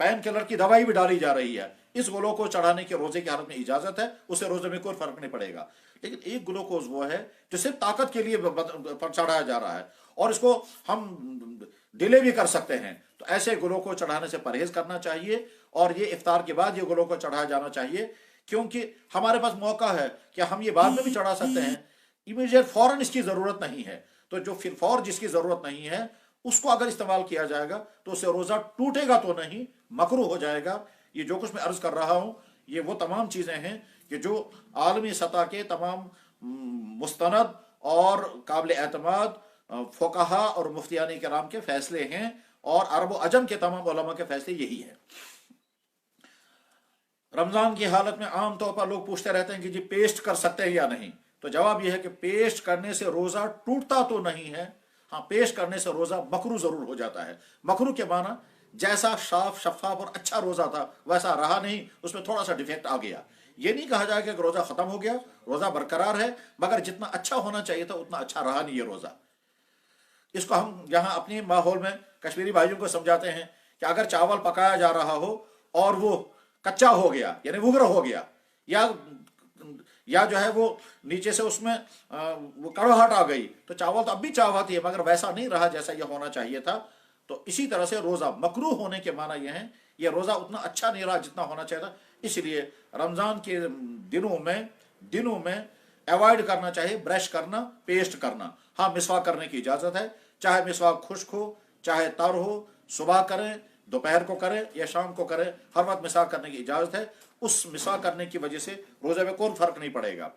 पेन किलर की दवाई भी डाली जा रही है। इस ग्लूकोज चढ़ाने की रोजे की हालत में इजाजत है, उससे रोजे में कोई फर्क नहीं पड़ेगा। लेकिन एक ग्लूकोज वो है जो सिर्फ ताकत के लिए चढ़ाया जा रहा है, और इसको हम डिले भी कर सकते हैं। तो ऐसे ग्लूकोज चढ़ाने से परहेज करना चाहिए, और ये इफ्तार के बाद ये ग्लूकोज चढ़ाया जाना चाहिए, क्योंकि हमारे पास मौका है कि हम ये बाद में भी चढ़ा सकते हैं। इमीडिएट फौरन इसकी जरूरत नहीं है। तो जो फिर फौर जिसकी जरूरत नहीं है, उसको अगर इस्तेमाल किया जाएगा तो उससे रोजा टूटेगा तो नहीं, मकरूह हो जाएगा। ये जो कुछ मैं अर्ज कर रहा हूं, ये वो तमाम चीजें हैं कि जो आलमी सतह के तमाम मुस्तनद और काबिल एतमाद फुक़हा और मुफ्तियान किराम के फैसले हैं, और अरब व अजम के तमाम उलमा के फैसले यही है। रमजान की हालत में आम तौर पर लोग पूछते रहते हैं कि जी पेस्ट कर सकते हैं या नहीं। तो जवाब यह है कि पेस्ट करने से रोजा टूटता तो नहीं है, हाँ पेश करने से रोजा मकरू जरूर हो जाता है। मकरू के माना जैसा साफ शफाफ और अच्छा रोजा था वैसा रहा नहीं, उसमें थोड़ा सा डिफेक्ट आ गया। ये नहीं कहा जाएगा कि रोजा खत्म हो गया, रोजा बरकरार है, मगर जितना अच्छा होना चाहिए था उतना अच्छा रहा नहीं ये रोजा। इसको हम यहाँ अपने माहौल में कश्मीरी भाइयों को समझाते हैं कि अगर चावल पकाया जा रहा हो और वो कच्चा हो गया यानी वुगर हो गया, या जो है वो नीचे से उसमें वो कड़वाहट आ गई, तो चावल तो अब भी चावल है मगर वैसा नहीं रहा जैसा ये होना चाहिए था। तो इसी तरह से रोजा मकरूह होने के माना यह है, ये रोजा उतना अच्छा नहीं रहा जितना होना चाहिए था। इसलिए रमजान के दिनों में अवॉइड करना चाहिए ब्रश करना, पेस्ट करना। हाँ मिसवाक करने की इजाजत है, चाहे मिसवाक खुश्क हो चाहे तर हो, सुबह करें, दोपहर को करें या शाम को करें, हर वक्त मिसवाक करने की इजाजत है। उस मिसवाक करने की वजह से रोजे में कोई फर्क नहीं पड़ेगा।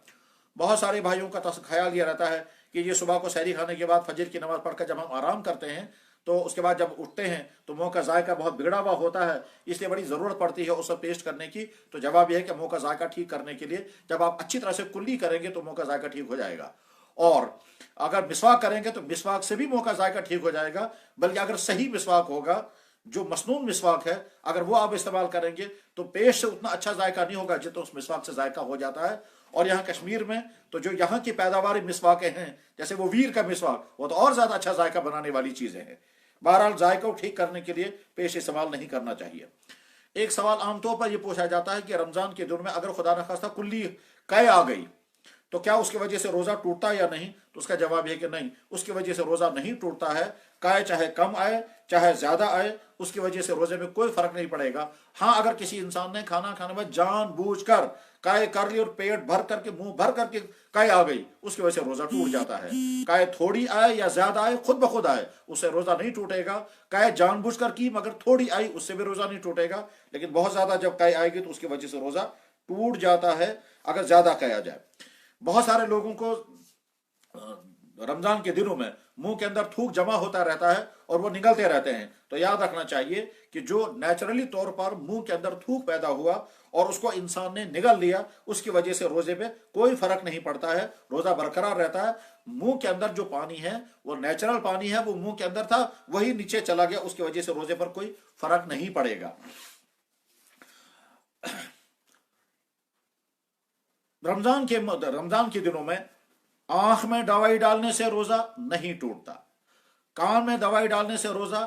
बहुत सारे भाइयों का ख्याल ये रहता है कि ये सुबह को सहरी खाने के बाद फजर की नमाज पढ़कर जब हम आराम करते हैं तो उसके बाद जब उठते हैं तो मुंह का जायका बहुत बिगड़ा हुआ होता है, इसलिए बड़ी ज़रूरत पड़ती है उसे पेस्ट करने की। तो जवाब यह है कि मुंह का जायका ठीक करने के लिए जब आप अच्छी तरह से कुल्ली करेंगे तो मुंह का जायका ठीक हो जाएगा, और अगर मिसवाक करेंगे तो मिसवाक से भी मुंह का जायका ठीक हो जाएगा। बल्कि अगर सही मिसवाक होगा, जो मसनून मिसवाक है, अगर वो आप इस्तेमाल करेंगे तो पेस्ट से उतना अच्छा जायका नहीं होगा जितना उस मिसवाक से जायका हो जाता है। और यहाँ कश्मीर में तो जो यहाँ की पैदावार मिसवाकें हैं, जैसे वो वीर का मिसवाक, वो तो और ज़्यादा अच्छा जायका बनाने वाली चीज़ें हैं। बहरहाल जायका को ठीक करने के लिए पेश इस्तेमाल नहीं करना चाहिए। एक सवाल आमतौर पर यह पूछा जाता है कि रमज़ान के दिन में अगर खुदा न खास्ता कुल्ली कै आ गई तो क्या उसकी वजह से रोज़ा टूटता है या नहीं? तो उसका जवाब है कि नहीं, उसकी वजह से रोज़ा नहीं टूटता है। काय चाहे कम आए चाहे ज़्यादा आए, उसकी वजह से रोज़े में कोई फ़र्क नहीं पड़ेगा। हाँ, अगर किसी इंसान ने खाना खाने में जानबूझकर काय कर ली और पेट भर करके मुंह भर करके काय आ गई, उसकी वजह से रोज़ा टूट जाता है। काय थोड़ी आए या ज़्यादा आए, खुद ब खुद आए, उससे रोज़ा नहीं टूटेगा। काय जानबूझकर की मगर थोड़ी आई, उससे भी रोज़ा नहीं टूटेगा। लेकिन बहुत ज़्यादा जब काय आएगी तो उसकी वजह से रोज़ा टूट जाता है, अगर ज़्यादा काय आ जाए। बहुत सारे लोगों को रमजान के दिनों में मुंह के अंदर थूक जमा होता रहता है और वो निगलते रहते हैं। तो याद रखना चाहिए कि जो नेचुरली तौर पर मुंह के अंदर थूक पैदा हुआ और उसको इंसान ने निगल लिया, उसकी वजह से रोजे पे कोई फर्क नहीं पड़ता है, रोजा बरकरार रहता है। मुंह के अंदर जो पानी है वो नेचुरल पानी है, वो मुंह के अंदर था, वही नीचे चला गया, उसकी वजह से रोजे पर कोई फर्क नहीं पड़ेगा। रमजान के दिनों में आंख में दवाई डालने से रोजा नहीं टूटता, कान में दवाई डालने से रोजा,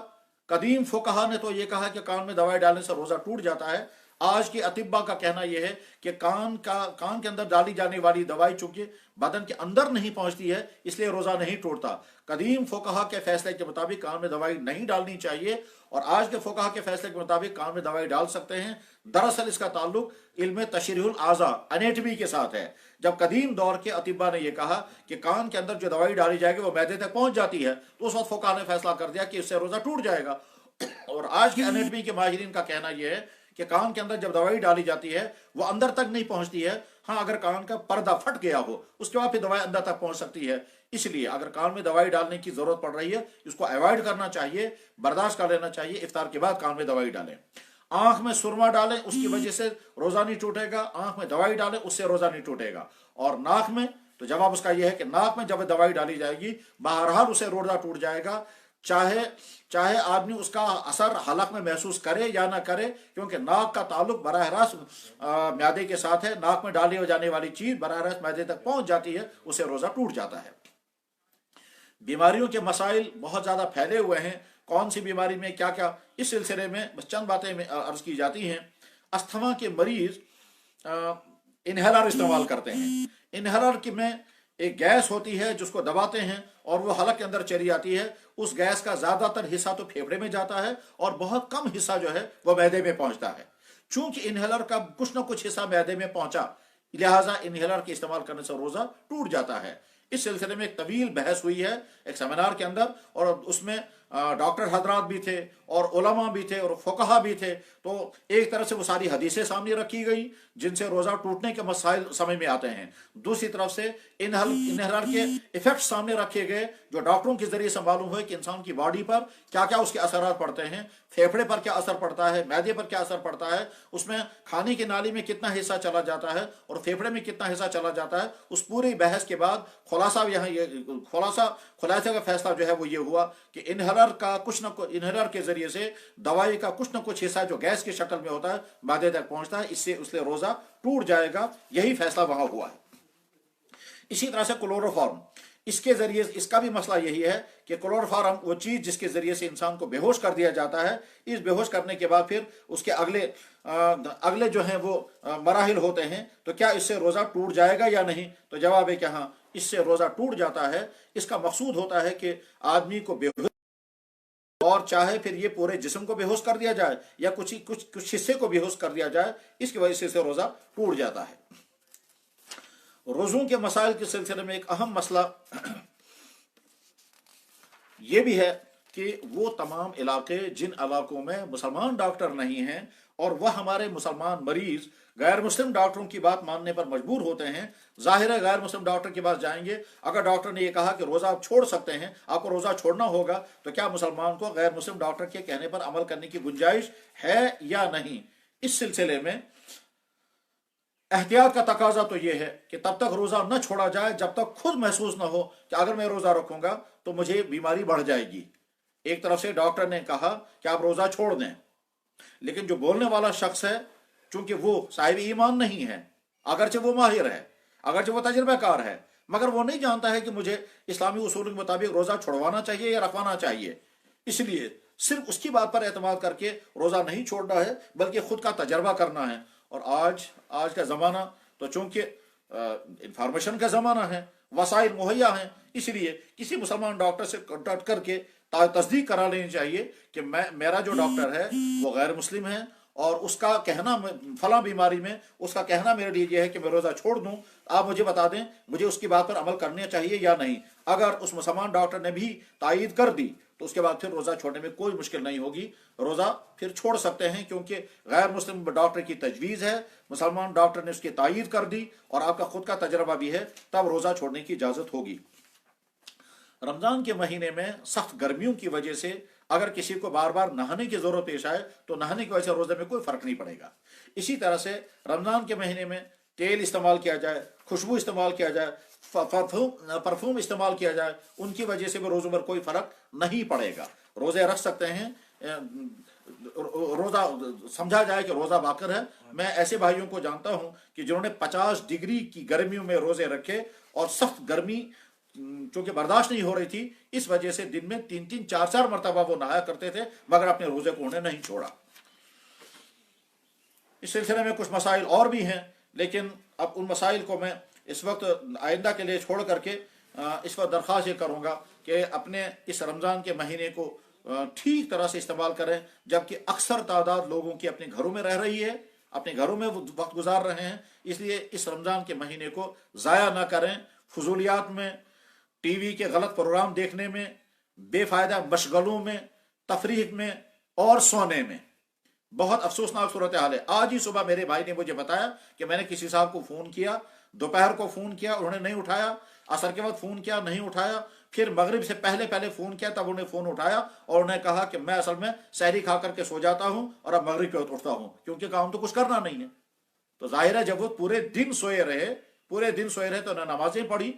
कदीम फुकहा ने तो ये कहा कि कान में दवाई डालने से रोजा टूट जाता है। आज के अतिब्बा का कहना यह है कि कान के अंदर डाली जाने वाली दवाई चूंकि बदन के अंदर नहीं पहुंचती है, इसलिए रोजा नहीं टूटता। कदीम फुकहा के फैसले के मुताबिक कान में दवाई नहीं डालनी चाहिए और आज के फुकहा के फैसले के मुताबिक कान में दवाई डाल सकते हैं। दरअसल इसका ताल्लुक इल्म तशरीहुल आज़ा, एनेटमी के साथ है। जब कदीम दौर के अतिब्बा ने यह कहा कि कान के अंदर जो दवाई डाली जाएगी वो मैदे तक पहुंच जाती है, तो उस वक्त फुकहा ने फैसला कर दिया कि इससे रोजा टूट जाएगा। और आज के एनेटमी के माहिरीन का कहना यह है कि कान के अंदर जब दवाई डाली जाती है वो अंदर तक नहीं पहुंचती है। हाँ, अगर कान का पर्दा फट गया हो उसके बाद फिर दवाई अंदर तक पहुंच सकती है। इसलिए अगर कान में दवाई डालने की जरूरत पड़ रही है, इसको अवॉइड करना चाहिए, बर्दाश्त कर लेना चाहिए। इफ्तार के बाद कान में दवाई डालें। आंख में सुरमा डालें, उसकी वजह से रोजा नहीं टूटेगा। आंख में दवाई डालें, उससे रोजा नहीं टूटेगा। और नाक में, तो जवाब उसका यह है कि नाक में जब दवाई डाली जाएगी बहरहाल उसे रोजा टूट जाएगा, चाहे आदमी उसका असर हलक में महसूस करे या ना करे, क्योंकि नाक का ताल्लुक बराह रास्त म्यादे के साथ है। नाक में डाली जाने वाली चीज बराह रास्त म्यादे तक पहुंच जाती है, उसे रोजा टूट जाता है। बीमारियों के मसाइल बहुत ज्यादा फैले हुए हैं, कौन सी बीमारी में क्या क्या, इस सिलसिले में बस चंद बातें में अर्ज की जाती हैं। अस्थमा के मरीज इनहेलर इस्तेमाल करते हैं। इनहेलर में एक गैस होती है जिसको दबाते हैं और वो हलक के अंदर चली जाती है। उस गैस का ज्यादातर हिस्सा तो फेफड़े में जाता है और बहुत कम हिस्सा जो है वो मैदे में पहुंचता है। चूंकि इनहेलर का कुछ ना कुछ हिस्सा मैदे में पहुंचा, लिहाजा इनहेलर के इस्तेमाल करने से रोजा टूट जाता है। इस सिलसिले में एक तवील बहस हुई है एक सेमिनार के अंदर, और उसमें डॉक्टर हजरात भी थे और उलमा भी थे और फुकहा भी थे। तो एक तरफ से वो सारी हदीसें सामने रखी गई जिनसे रोजा टूटने के मसाइल समझ में आते हैं, दूसरी तरफ से इनहलर के इफेक्ट सामने रखे गए जो डॉक्टरों के जरिए से मालूम हुए कि इंसान की बॉडी पर क्या क्या उसके असरात पड़ते हैं, फेफड़े पर क्या असर पड़ता है, मैदे पर क्या असर पड़ता है, उसमें खाने की नाली में कितना हिस्सा चला जाता है और फेफड़े में कितना हिस्सा चला जाता है। उस पूरी बहस के बाद खुलासा का फैसला जो है वो ये हुआ कि इनहेलर का कुछ न कुछ, इनहेलर के जरिए से दवाई का कुछ न कुछ हिस्सा जो गैस की शक्ल में होता है मैदे तक पहुंचता है, इससे उससे रोजा टूट जाएगा। यही फैसला वहां हुआ है। इसी तरह से क्लोरोफॉर्म, इसके जरिए इसका भी मसला यही है कि क्लोरोफॉर्म वो चीज जिसके जरिए से इंसान को बेहोश कर दिया जाता है। इस बेहोश करने के बाद फिर उसके अगले जो हैं वो मराहिल होते हैं। तो क्या इससे रोजा टूट जाएगा या नहीं? तो जवाब है कि हाँ, इससे रोजा टूट जाता है। इसका मकसूद होता है कि आदमी को बेहोश, और चाहे फिर ये पूरे जिस्म को बेहोश कर दिया जाए या कुछ हिस्से को बेहोश कर दिया जाए, इसकी वजह से रोजा टूट जाता है। रोजों के मसाइल के सिलसिले में एक अहम मसला यह भी है कि वो तमाम इलाके जिन इलाकों में मुसलमान डॉक्टर नहीं हैं और वह हमारे मुसलमान मरीज गैर मुस्लिम डॉक्टरों की बात मानने पर मजबूर होते हैं। जाहिर है गैर मुस्लिम डॉक्टर के पास जाएंगे, अगर डॉक्टर ने यह कहा कि रोजा आप छोड़ सकते हैं, आपको रोजा छोड़ना होगा, तो क्या मुसलमान को गैर मुस्लिम डॉक्टर के कहने पर अमल करने की गुंजाइश है या नहीं? इस सिलसिले में एहतियात का तकाजा तो यह है कि तब तक रोजा न छोड़ा जाए जब तक खुद महसूस न हो कि अगर मैं रोजा रखूंगा तो मुझे बीमारी बढ़ जाएगी। एक तरफ से डॉक्टर ने कहा कि आप रोजा छोड़ दें, लेकिन जो बोलने वाला शख्स है चूंकि वो साहिब ईमान नहीं है, अगरचे वो माहिर है, अगरचे वो तजर्बा कार है, मगर वो नहीं जानता है कि मुझे इस्लामी उसूल के मुताबिक रोज़ा छुड़वाना चाहिए या रखवाना चाहिए। इसलिए सिर्फ उसकी बात पर एतमाद करके रोज़ा नहीं छोड़ना है, बल्कि खुद का तजर्बा करना है। और आज का ज़माना तो चूँकि इंफॉर्मेशन का ज़माना है, वसाइल मुहैया हैं, इसलिए किसी मुसलमान डॉक्टर से कॉन्टैक्ट करके तस्दीक करा लेनी चाहिए कि मेरा जो डॉक्टर है वो गैर मुस्लिम है, और उसका कहना फला बीमारी में उसका कहना मेरे लिए यह है कि मैं रोज़ा छोड़ दूं, आप मुझे बता दें मुझे उसकी बात पर अमल करना चाहिए या नहीं। अगर उस मुसलमान डॉक्टर ने भी तायीद कर दी तो उसके बाद फिर रोज़ा छोड़ने में कोई मुश्किल नहीं होगी, रोज़ा फिर छोड़ सकते हैं, क्योंकि गैर मुस्लिम डॉक्टर की तजवीज़ है, मुसलमान डॉक्टर ने उसकी तायीद कर दी और आपका खुद का तजर्बा भी है, तब रोज़ा छोड़ने की इजाज़त होगी। रमज़ान के महीने में सख्त गर्मियों की वजह से अगर किसी को बार बार नहाने की ज़रूरत पेश आए तो नहाने की वजह से रोज़े में कोई फ़र्क नहीं पड़ेगा। इसी तरह से रमज़ान के महीने में तेल इस्तेमाल किया जाए, खुशबू इस्तेमाल किया जाए, परफ्यूम इस्तेमाल किया जाए, उनकी वजह से भी रोज़ों पर कोई फ़र्क नहीं पड़ेगा। रोज़े रख सकते हैं, रोज़ा समझा जाए कि रोज़ा बाकर है। मैं ऐसे भाइयों को जानता हूँ कि जिन्होंने 50 डिग्री की गर्मियों में रोज़े रखे और सख्त गर्मी चूंकि बर्दाश्त नहीं हो रही थी, इस वजह से दिन में 3-3 4-4 मरतबा वो नहाया करते थे, मगर अपने रोजे को उन्हें नहीं छोड़ा। इस सिलसिले में कुछ मसाइल और भी हैं, लेकिन अब उन मसाइल को मैं इस वक्त आइंदा के लिए छोड़ करके इस वक्त दरख्वास्त ये करूँगा कि अपने इस रमज़ान के महीने को ठीक तरह से इस्तेमाल करें, जबकि अक्सर तादाद लोगों की अपने घरों में रह रही है, अपने घरों में वो वक्त गुजार रहे हैं। इसलिए इस रमज़ान के महीने को ज़ाया ना करें फजूलियात में, टीवी के गलत प्रोग्राम देखने में, बेफायदा मशगलों में, तफरीह में और सोने में। बहुत अफसोसनाक सूरत हाल है। आज ही सुबह मेरे भाई ने मुझे बताया कि मैंने किसी साहब को फ़ोन किया, दोपहर को फ़ोन किया, उन्होंने नहीं उठाया, असर के बाद फ़ोन किया, नहीं उठाया, फिर मगरिब से पहले फ़ोन किया, तब उन्हें फ़ोन उठाया और उन्हें कहा कि मैं असल में सहरी खा करके सो जाता हूँ और अब मगरिब पे उठता हूँ, क्योंकि काम तो कुछ करना नहीं है। तो जाहिर है जब वो पूरे दिन सोए रहे तो उन्हें नमाजें पढ़ी